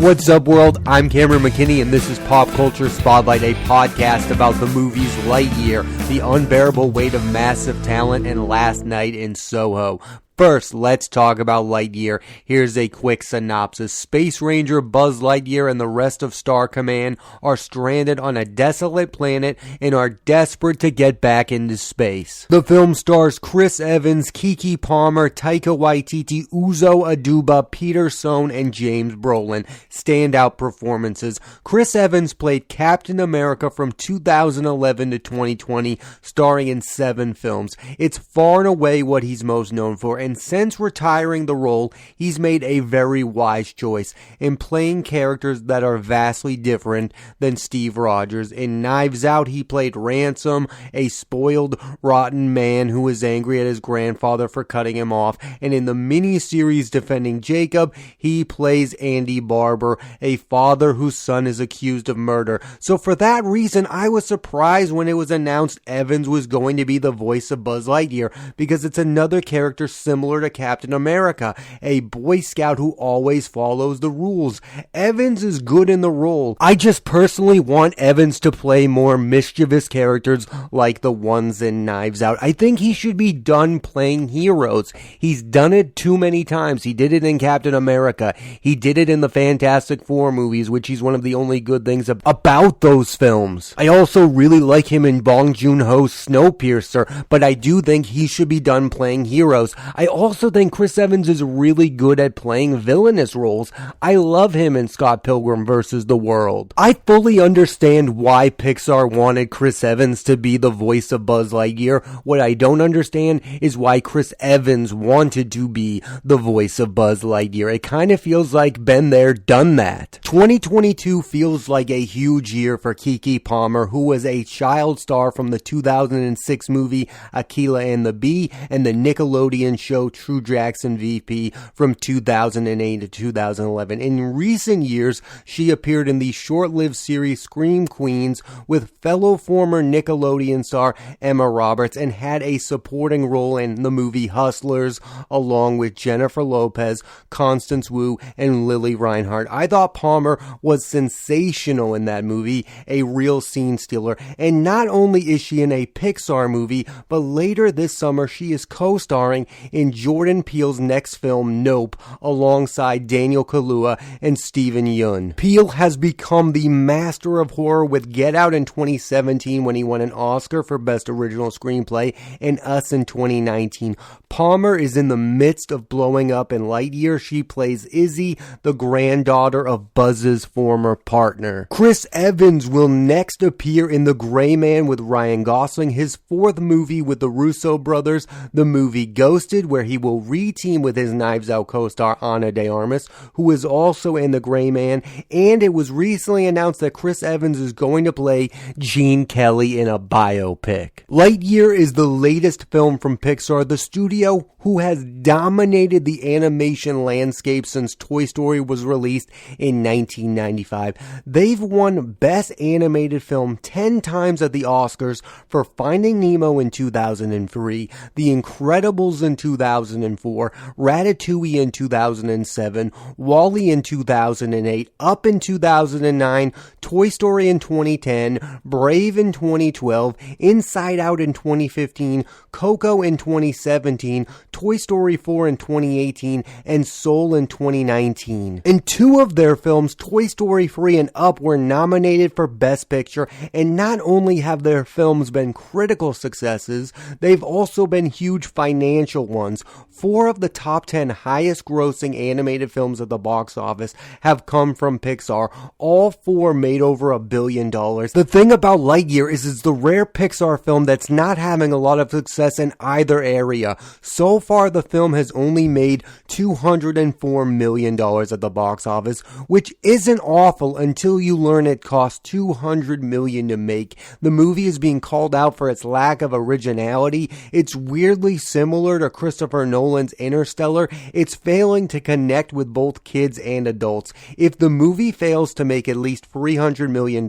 What's up, world? I'm Cameron McKinney, and this is Pop Culture Spotlight, a podcast about the movies Lightyear, The Unbearable Weight of Massive Talent, and Last Night in Soho. First, let's talk about Lightyear. Here's a quick synopsis. Space Ranger Buzz Lightyear and the rest of Star Command are stranded on a desolate planet and are desperate to get back into space. The film stars Chris Evans, Keke Palmer, Taika Waititi, Uzo Aduba, Peter Sohn, and James Brolin. Standout performances. Chris Evans played Captain America from 2011 to 2020, starring in 7 films. It's far and away what he's most known for, and since retiring the role, he's made a very wise choice in playing characters that are vastly different than Steve Rogers. In Knives Out, he played Ransom, a spoiled, rotten man who is angry at his grandfather for cutting him off. And in the miniseries Defending Jacob, he plays Andy Barber, a father whose son is accused of murder. So for that reason, I was surprised when it was announced Evans was going to be the voice of Buzz Lightyear, because it's another character similar to Captain America, a Boy Scout who always follows the rules. Evans is good in the role. I just personally want Evans to play more mischievous characters like the ones in Knives Out. I think he should be done playing heroes. He's done it too many times. He did it in Captain America. He did it in the Fantastic Four movies, which is one of the only good things about those films. I also really like him in Bong Joon-ho's Snowpiercer, but I do think he should be done playing heroes. I also think Chris Evans is really good at playing villainous roles. I love him in Scott Pilgrim vs. the World. I fully understand why Pixar wanted Chris Evans to be the voice of Buzz Lightyear. What I don't understand is why Chris Evans wanted to be the voice of Buzz Lightyear. It kind of feels like been there, done that. 2022 feels like a huge year for Keke Palmer, who was a child star from the 2006 movie Akeelah and the Bee and the Nickelodeon show True Jackson VP from 2008 to 2011. In recent years, she appeared in the short-lived series Scream Queens with fellow former Nickelodeon star Emma Roberts, and had a supporting role in the movie Hustlers along with Jennifer Lopez, Constance Wu, and Lily Reinhart. I thought Palmer was sensational in that movie, a real scene stealer. And not only is she in a Pixar movie, but later this summer she is co-starring in Jordan Peele's next film, Nope, alongside Daniel Kaluuya and Steven Yeun. Peele has become the master of horror with Get Out in 2017 when he won an Oscar for Best Original Screenplay, and Us in 2019. Palmer is in the midst of blowing up in Lightyear. She plays Izzy, the granddaughter of Buzz's former partner. Chris Evans will next appear in The Gray Man with Ryan Gosling, his 4th movie with the Russo brothers, the movie Ghosted, where he will re-team with his Knives Out co-star Ana de Armas, who is also in The Gray Man. And it was recently announced that Chris Evans is going to play Gene Kelly in a biopic. Lightyear is the latest film from Pixar, the studio who has dominated the animation landscape since Toy Story was released in 1995. They've won Best Animated Film 10 times at the Oscars for Finding Nemo in 2003, The Incredibles in 2004, Ratatouille in 2007, WALL-E in 2008, Up in 2009, Toy Story in 2010, Brave in 2012, Inside Out in 2015, Coco in 2017, Toy Story 4 in 2018, and Soul in 2019. In 2 of their films, Toy Story 3 and Up, were nominated for Best Picture, and not only have their films been critical successes, they've also been huge financial ones. 4 of the top 10 highest grossing animated films at the box office have come from Pixar. All 4 made over $1 billion. The thing about Lightyear is it's the rare Pixar film that's not having a lot of success in either area. So far, the film has only made $204 million at the box office, which isn't awful until you learn it cost $200 million to make. The movie is being called out for its lack of originality. It's weirdly similar to Christopher Christopher Nolan's Interstellar, it's failing to connect with both kids and adults. If the movie fails to make at least $300 million,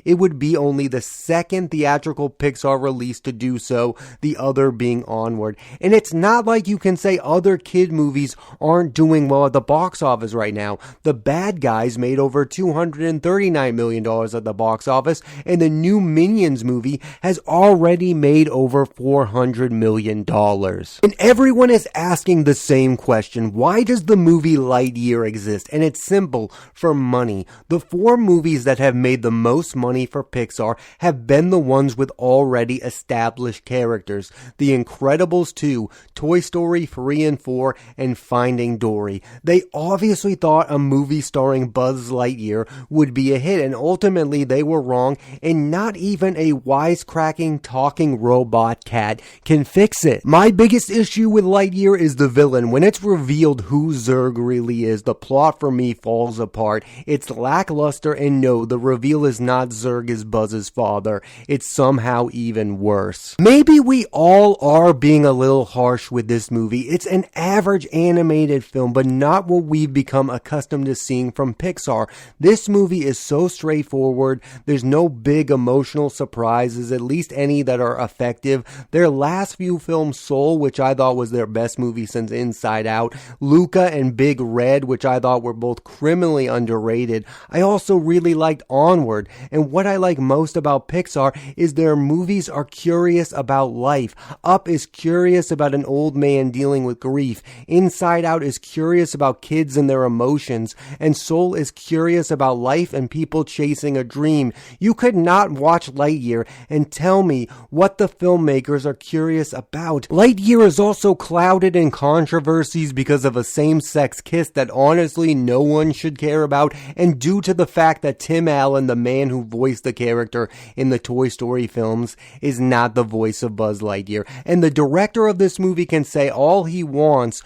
it would be only the second theatrical Pixar release to do so, the other being Onward. And it's not like you can say other kid movies aren't doing well at the box office right now. The Bad Guys made over $239 million at the box office, and the new Minions movie has already made over $400 million. And everyone is asking the same question: why does the movie Lightyear exist? And it's simple: for money. The 4 movies that have made the most money for Pixar have been the ones with already established characters. The Incredibles 2, Toy Story 3 and 4, and Finding Dory. They obviously thought a movie starring Buzz Lightyear would be a hit, and ultimately they were wrong, and not even a wisecracking talking robot cat can fix it. My biggest issue with Lightyear is the villain. When it's revealed who Zurg really is, the plot for me falls apart. It's lackluster, and no, the reveal is not Zurg is Buzz's father. It's somehow even worse. Maybe we all are being a little harsh with this movie. It's an average animated film, but not what we've become accustomed to seeing from Pixar. This movie is so straightforward. There's no big emotional surprises, at least any that are effective. Their last few films, Soul, which I thought was their best movie since Inside Out, Luca and Big Red, which I thought were both criminally underrated. I also really liked Onward, and what I like most about Pixar is their movies are curious about life. Up is curious about an old man dealing with grief. Inside Out is curious about kids and their emotions, and Soul is curious about life and people chasing a dream. You could not watch Lightyear and tell me what the filmmakers are curious about. Lightyear is also clouded in controversies because of a same-sex kiss that honestly no one should care about, and due to the fact that Tim Allen, the man who voiced the character in the Toy Story films, is not the voice of Buzz Lightyear. And the director of this movie can say all he wants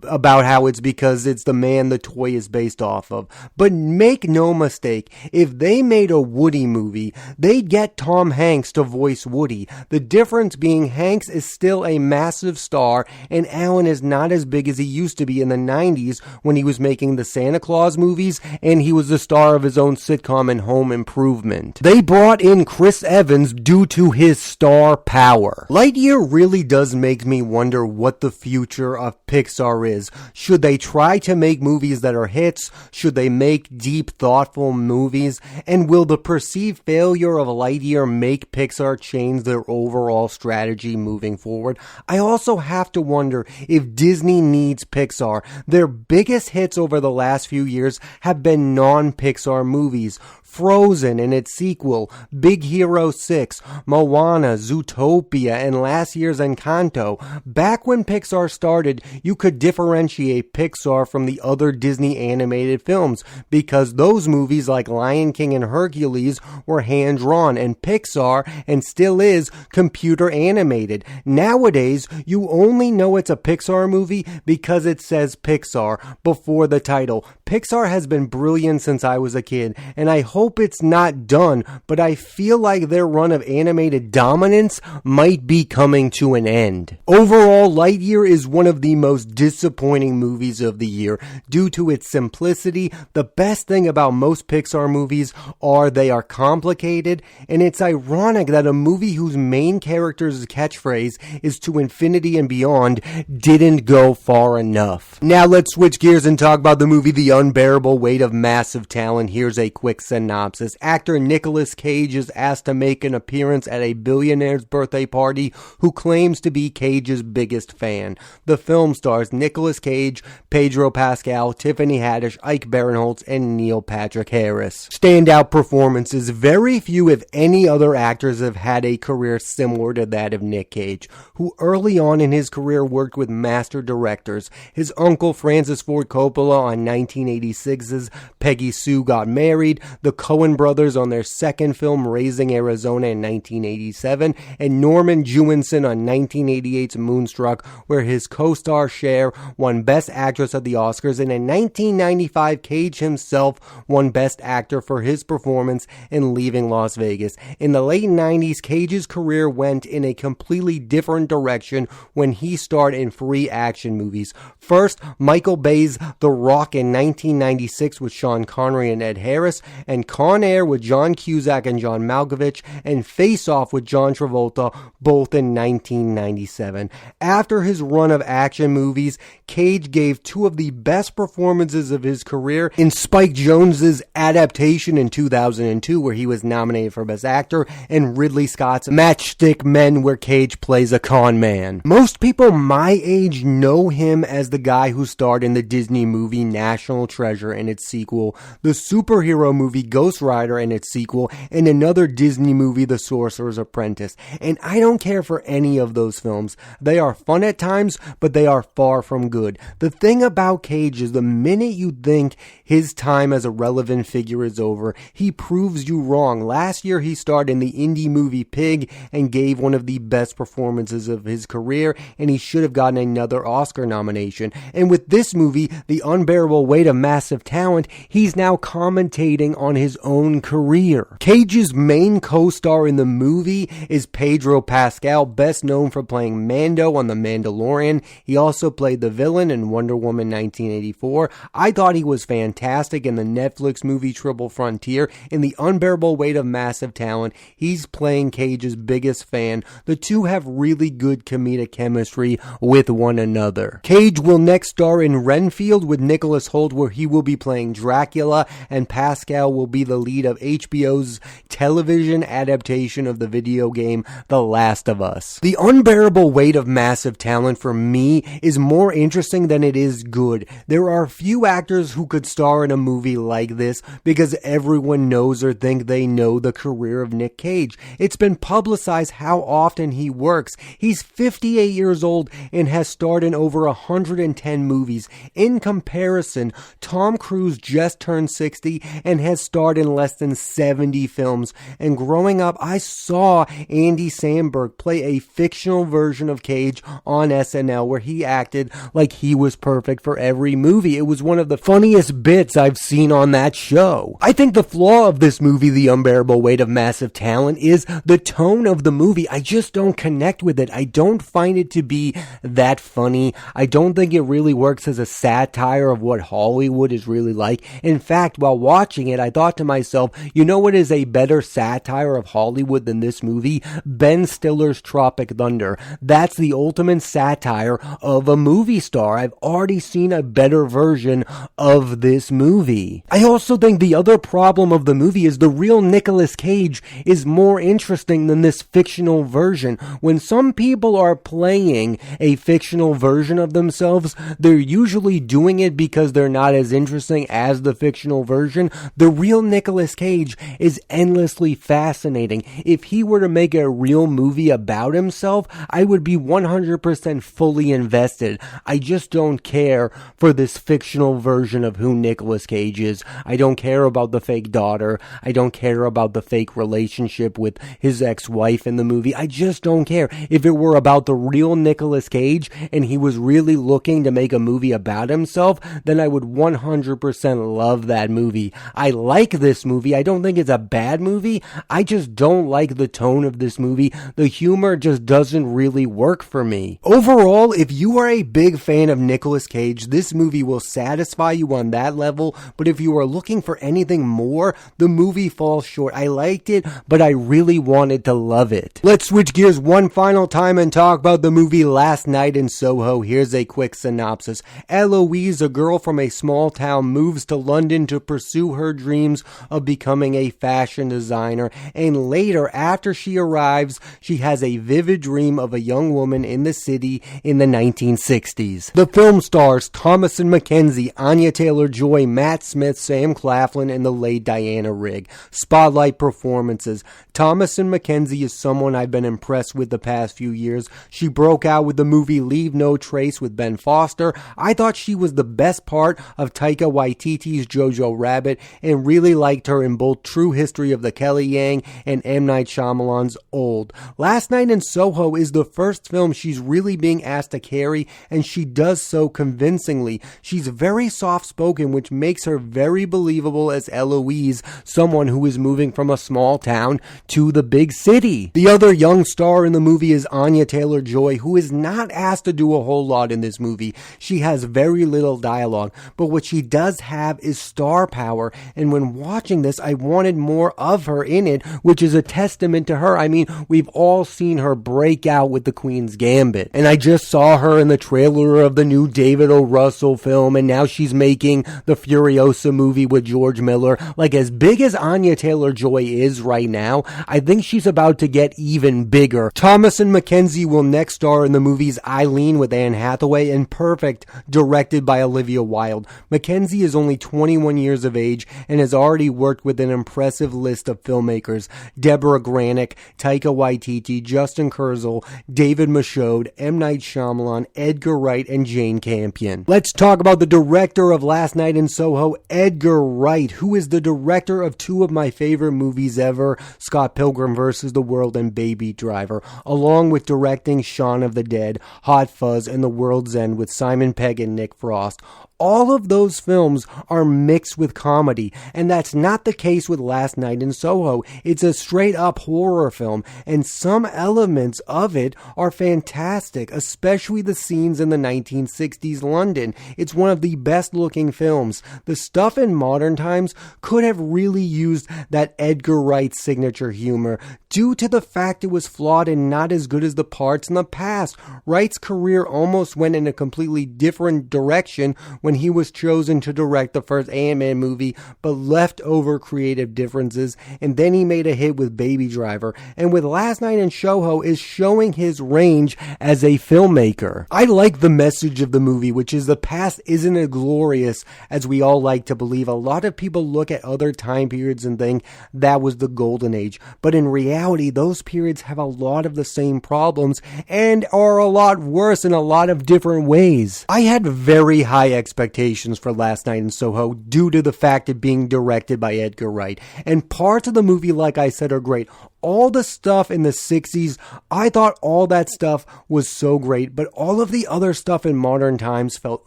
about how it's because it's the man the toy is based off of. But make no mistake, if they made a Woody movie, they'd get Tom Hanks to voice Woody. The difference being Hanks is still a massive star, and Allen is not as big as he used to be in the 90s when he was making the Santa Claus movies, and he was the star of his own sitcom and Home Improvement. They brought in Chris Evans due to his star power. Lightyear really does make me wonder what the future of Pixar is. Should they try to make movies that are hits? Should they make deep, thoughtful movies? And will the perceived failure of Lightyear make Pixar change their overall strategy moving forward? I also have to wonder if Disney needs Pixar. Their biggest hits over the last few years have been non-Pixar movies. Frozen and its sequel, Big Hero 6, Moana, Zootopia, and last year's Encanto. Back when Pixar started, you could differentiate Pixar from the other Disney animated films because those movies like Lion King and Hercules were hand-drawn, and Pixar, and still is, computer animated. Nowadays, you only know it's a Pixar movie because it says Pixar before the title. Pixar has been brilliant since I was a kid, and I hope it's not done, but I feel like their run of animated dominance might be coming to an end. Overall, Lightyear is one of the most disappointing movies of the year due to its simplicity. The best thing about most Pixar movies are they are complicated, and it's ironic that a movie whose main character's catchphrase is to infinity and beyond didn't go far enough. Now let's switch gears and talk about the movie The Unbearable Weight of Massive Talent. Here's a quick synopsis. Actor Nicolas Cage is asked to make an appearance at a billionaire's birthday party who claims to be Cage's biggest fan. The film stars Nicolas Cage, Pedro Pascal, Tiffany Haddish, Ike Barinholtz, and Neil Patrick Harris. Standout performances. Very few, if any, other actors have had a career similar to that of Nick Cage, who early on in his career worked with master directors. His uncle Francis Ford Coppola on 1986's Peggy Sue Got Married, the Coen brothers on their second film, Raising Arizona, in 1987, and Norman Jewison on 1988's Moonstruck, where his co-star Cher won Best Actress at the Oscars, and in 1995, Cage himself won Best Actor for his performance in Leaving Las Vegas. In the late 90s, Cage's career went in a completely different direction when he starred in 3 action movies. First, Michael Bay's The Rock in 1996 with Sean Connery and Ed Harris, and Con Air with John Cusack and John Malkovich, and Face Off with John Travolta, both in 1997. After his run of action movies, Cage gave 2 of the best performances of his career in Spike Jonze's adaptation in 2002, where he was nominated for Best Actor, and Ridley Scott's Matchstick Men, where Cage plays a con man. Most people my age know him as the guy who starred in the Disney movie National Treasure and its sequel, the superhero movie Ghost Rider and its sequel, and another Disney movie, The Sorcerer's Apprentice. And I don't care for any of those films. They are fun at times, but they are far from good. The thing about Cage is the minute you think his time as a relevant figure is over, he proves you wrong. Last year he starred in the indie movie Pig and gave one of the best performances of his career, and he should have gotten another Oscar nomination. And with this movie, The Unbearable Weight of Massive Talent, he's now commentating on his own career. Cage's main co-star in the movie is Pedro Pascal, best known for playing Mando on The Mandalorian. He also played the villain in Wonder Woman 1984. I thought he was fantastic in the Netflix movie Triple Frontier. In The Unbearable Weight of Massive Talent, he's playing Cage's biggest fan. The two have really good comedic chemistry with one another. Cage will next star in Renfield with Nicholas Hoult, where he will be playing Dracula, and Pascal will be the lead of HBO's television adaptation of the video game The Last of Us. The Unbearable Weight of Massive Talent for me is more interesting than it is good. There are few actors who could star in a movie like this because everyone knows or think they know the career of Nick Cage. It's been publicized how often he works. He's 58 years old and has starred in over 110 movies. In comparison, Tom Cruise just turned 60 and has starred in less than 70 films. And growing up, I saw Andy Samberg play a fictional version of Cage on SNL where he acted like he was perfect for every movie. It was one of the funniest bits I've seen on that show. I think the flaw of this movie, The Unbearable Weight of Massive Talent, is the tone of the movie. I just don't connect with it. I don't find it to be that funny. I don't think it really works as a satire of what Hollywood is really like. In fact, while watching it, I thought to myself, you know what is a better satire of Hollywood than this movie? Ben Stiller's Tropic Thunder. That's the ultimate satire of a movie star. I've already seen a better version of this movie. I also think the other problem of the movie is the real Nicolas Cage is more interesting than this fictional version. When some people are playing a fictional version of themselves, they're usually doing it because they're not as interesting as the fictional version. The real Nicolas Cage is endlessly fascinating. If he were to make a real movie about himself, I would be 100% fully invested. I just don't care for this fictional version of who Nicolas Cage is. I don't care about the fake daughter. I don't care about the fake relationship with his ex-wife in the movie. I just don't care. If it were about the real Nicolas Cage and he was really looking to make a movie about himself, then I would 100% love that movie. I like this movie. I don't think it's a bad movie. I just don't like the tone of this movie. The humor just doesn't really work for me. Overall, if you are a big fan of Nicolas Cage, this movie will satisfy you on that level, but if you are looking for anything more, the movie falls short. I liked it, but I really wanted to love it. Let's switch gears one final time and talk about the movie Last Night in Soho. Here's a quick synopsis. Eloise, a girl from a small town, moves to London to pursue her dreams of becoming a fashion designer, and later, after she arrives, she has a vivid dream of a young woman in the city in the 1960s. The film stars Thomasin McKenzie, Anya Taylor-Joy, Matt Smith, Sam Claflin, and the late Diana Rigg. Spotlight performances. Thomasin McKenzie is someone I've been impressed with the past few years. She broke out with the movie Leave No Trace with Ben Foster. I thought she was the best part of Taika Waititi's Jojo Rabbit and really really liked her in both True History of the Kelly Yang and M. Night Shyamalan's Old. Last Night in Soho is the first film she's really being asked to carry, and she does so convincingly. She's very soft-spoken, which makes her very believable as Eloise, someone who is moving from a small town to the big city. The other young star in the movie is Anya Taylor-Joy, who is not asked to do a whole lot in this movie. She has very little dialogue, but what she does have is star power, and when watching this, I wanted more of her in it, which is a testament to her. I mean, we've all seen her break out with The Queen's Gambit, and I just saw her in the trailer of the new David O. Russell film, and now she's making the Furiosa movie with George Miller. Like, as big as Anya Taylor-Joy is right now, I think she's about to get even bigger. Thomasin McKenzie will next star in the movies Eileen with Anne Hathaway and Perfect, directed by Olivia Wilde. McKenzie is only 21 years of age and has already worked with an impressive list of filmmakers: Deborah Granick, Taika Waititi, Justin Kurzel, David Michôd, M. Night Shyamalan, Edgar Wright, and Jane Campion. Let's talk about the director of Last Night in Soho, Edgar Wright, who is the director of two of my favorite movies ever, Scott Pilgrim vs. the World and Baby Driver, along with directing Shaun of the Dead, Hot Fuzz, and The World's End with Simon Pegg and Nick Frost. All of those films are mixed with comedy, and that's not the case with Last Night in Soho. It's a straight-up horror film, and some elements of it are fantastic, especially the scenes in the 1960s London. It's one of the best-looking films. The stuff in modern times could have really used that Edgar Wright signature humor, due to the fact it was flawed and not as good as the parts in the past. Wright's career almost went in a completely different direction when he was chosen to direct the first Ant-Man movie, but left over creative differences, and then he made a hit with Baby Driver, and with Last Night in Soho is showing his range as a filmmaker. I like the message of the movie, which is the past isn't as glorious as we all like to believe. A lot of people look at other time periods and think that was the golden age, but in reality, those periods have a lot of the same problems and are a lot worse in a lot of different ways. I had very high expectations for Last Night in Soho due to the fact of being directed by Edgar Wright, and parts of the movie, like I said, are great. All the stuff in the 60s, I thought all that stuff was so great, but all of the other stuff in modern times felt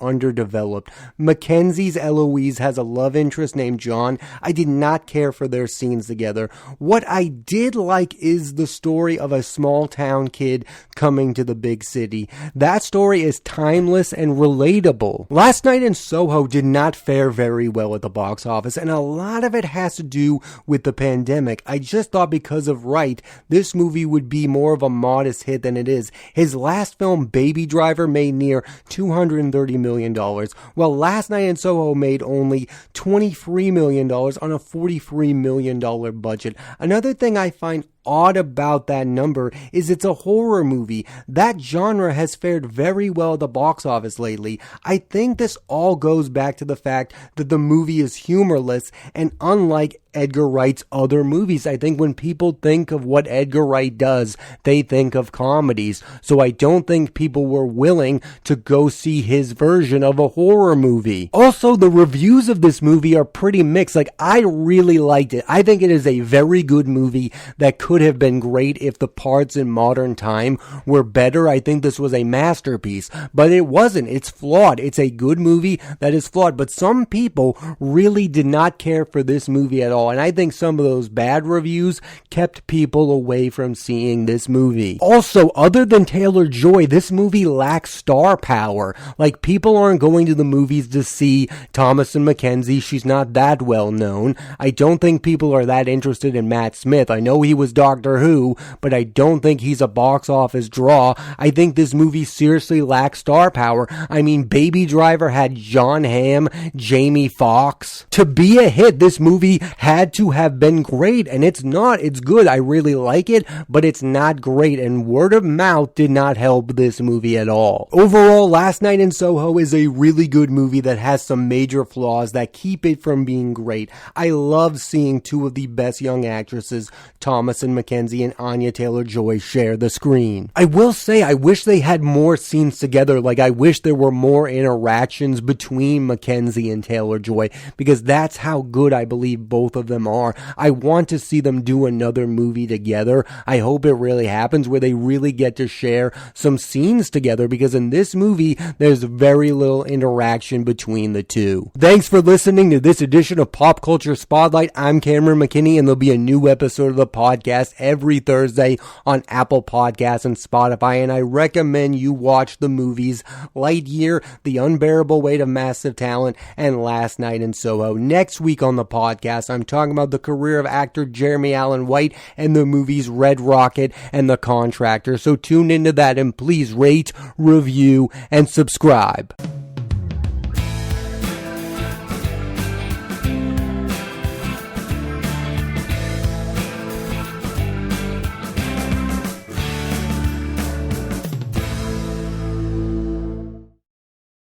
underdeveloped. Mackenzie's Eloise has a love interest named John. I did not care for their scenes together. What I did like is the story of a small town kid coming to the big city. That story is timeless and relatable. Last Night in Soho did not fare very well at the box office, and a lot of it has to do with the pandemic. I just thought because of Wright, this movie would be more of a modest hit than it is. His last film, Baby Driver, made near $230 million, while Last Night in Soho made only $23 million on a $43 million budget. Another thing I find odd about that number is it's a horror movie. That genre has fared very well at the box office lately. I think this all goes back to the fact that the movie is humorless, and unlike Edgar Wright's other movies, I think when people think of what Edgar Wright does, they think of comedies. So I don't think people were willing to go see his version of a horror movie. Also, the reviews of this movie are pretty mixed. Like, I really liked it. I think it is a very good movie that could have been great if the parts in modern time were better. I think this was a masterpiece, but it wasn't. It's flawed. It's a good movie that is flawed, but some people really did not care for this movie at all, and I think some of those bad reviews kept people away from seeing this movie. Also, other than Taylor-Joy, this movie lacks star power. Like, people aren't going to the movies to see Thomasin McKenzie. She's not that well known. I don't think people are that interested in Matt Smith. I know he was Doctor Who, but I don't think he's a box office draw. I think this movie seriously lacks star power. I mean, Baby Driver had Jon Hamm, Jamie Foxx. To be a hit, this movie had to have been great, and it's not. It's good. I really like it, but it's not great, and word of mouth did not help this movie at all. Overall, Last Night in Soho is a really good movie that has some major flaws that keep it from being great. I love seeing two of the best young actresses, Thomasin Thomasin McKenzie and Anya Taylor-Joy share the screen. I will say, I wish they had more scenes together. Like, I wish there were more interactions between McKenzie and Taylor-Joy, because that's how good I believe both of them are. I want to see them do another movie together. I hope it really happens where they really get to share some scenes together, because in this movie, there's very little interaction between the two. Thanks for listening to this edition of Pop Culture Spotlight. I'm Cameron McKinney, and there'll be a new episode of the podcast every Thursday on Apple Podcasts and Spotify, and I recommend you watch the movies Lightyear, The Unbearable Weight of Massive Talent, and Last Night in Soho. Next week on the podcast, I'm talking about the career of actor Jeremy Allen White and the movies Red Rocket and The Contractor. So tune into that, and please rate, review, and subscribe.